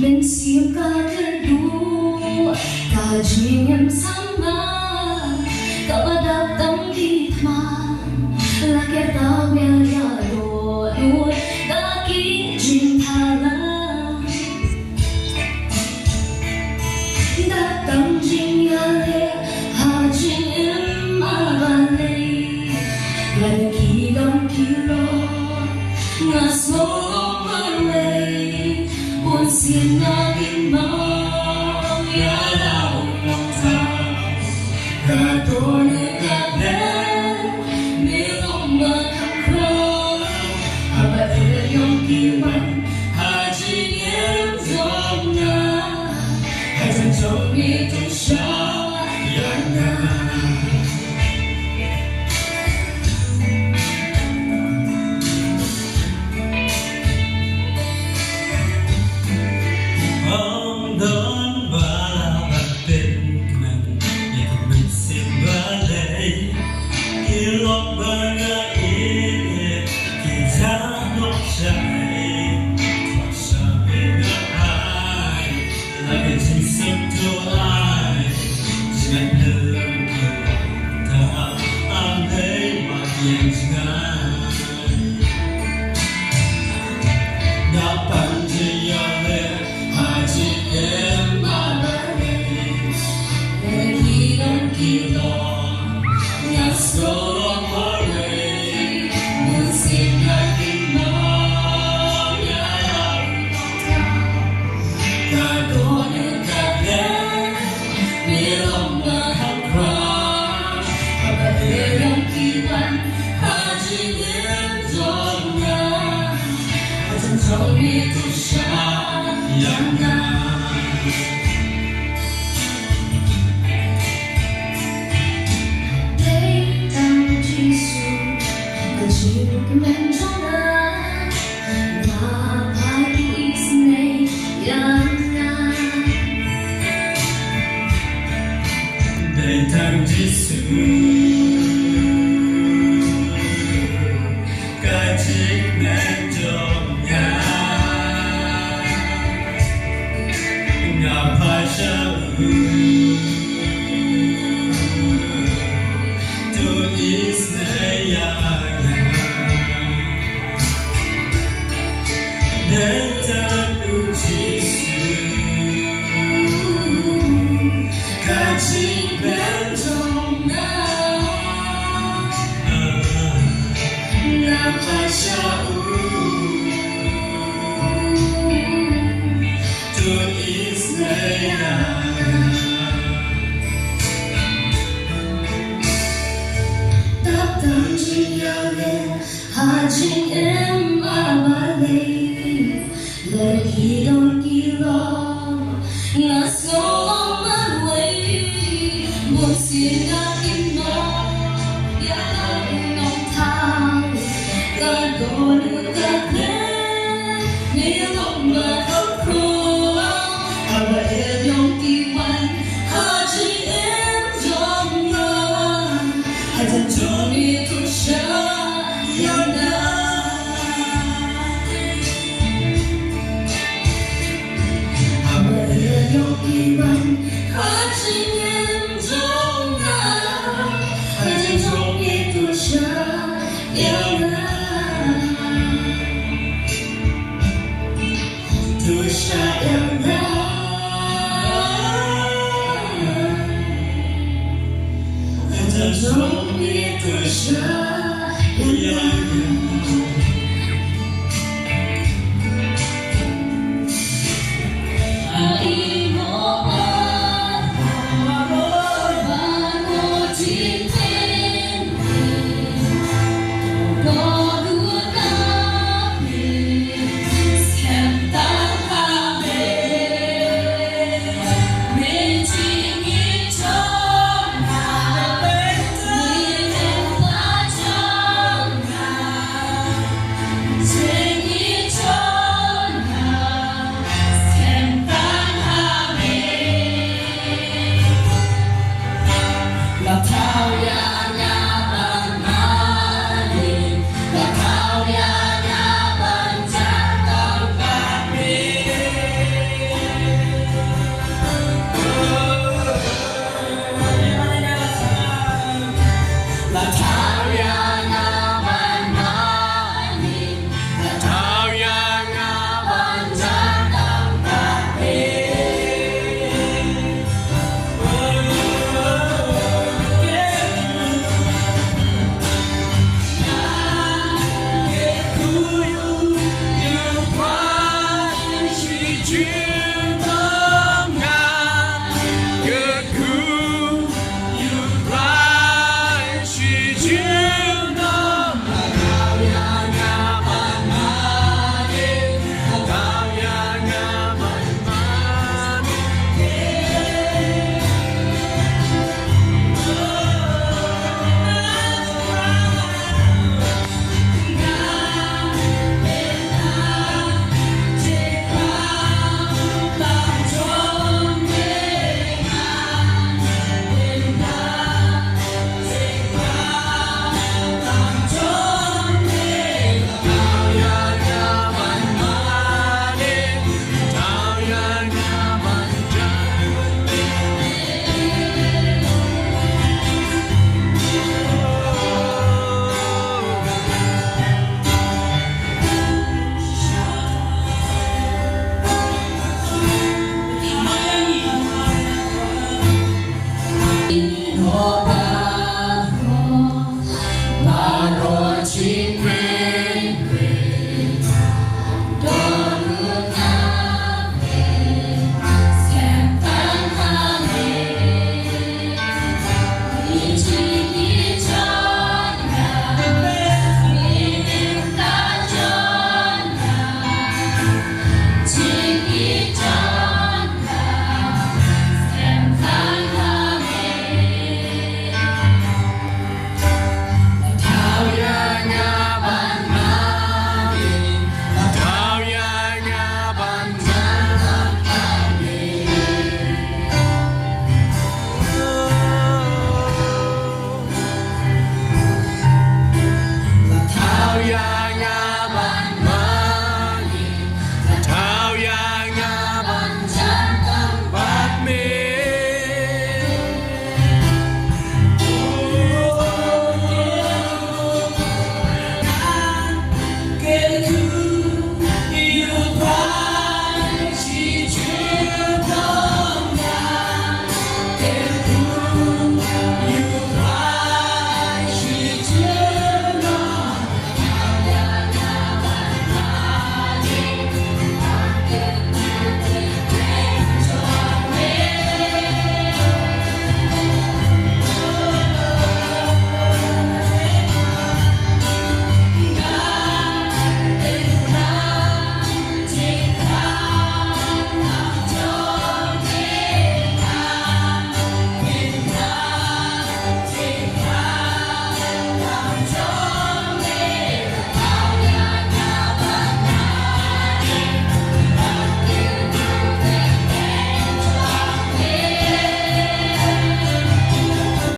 mình siêu ca kedua kajian sama kau datang di teman lakir tawel ya doa kaki cintalah datang jingale haji emabale lagi dong kilo ngasolong malay buồn xiên naging mau ya lao lòng ta cả tôi cả bé miệng mà thầm khóc apa yang kiwan haji em dòng na hay chân trong itu sayangnya itu sayangnya Để tâm chỉ su Cần chịu cái men trong đời Và phải đi xin này yana Để tâm chỉ su Cái chiếc men trong nhà Haji em abale lagi dong kilo ngasolong malay buồn xiên naging mau ya nong thang cả đôi cả bé miệng mà thầm khóc apa yang kiwan haji em dòng na hay chân trong itu Iwan haji em dòng na hay chân trong itu sayangnya itu sayangnya hay chân trong itu sayangnya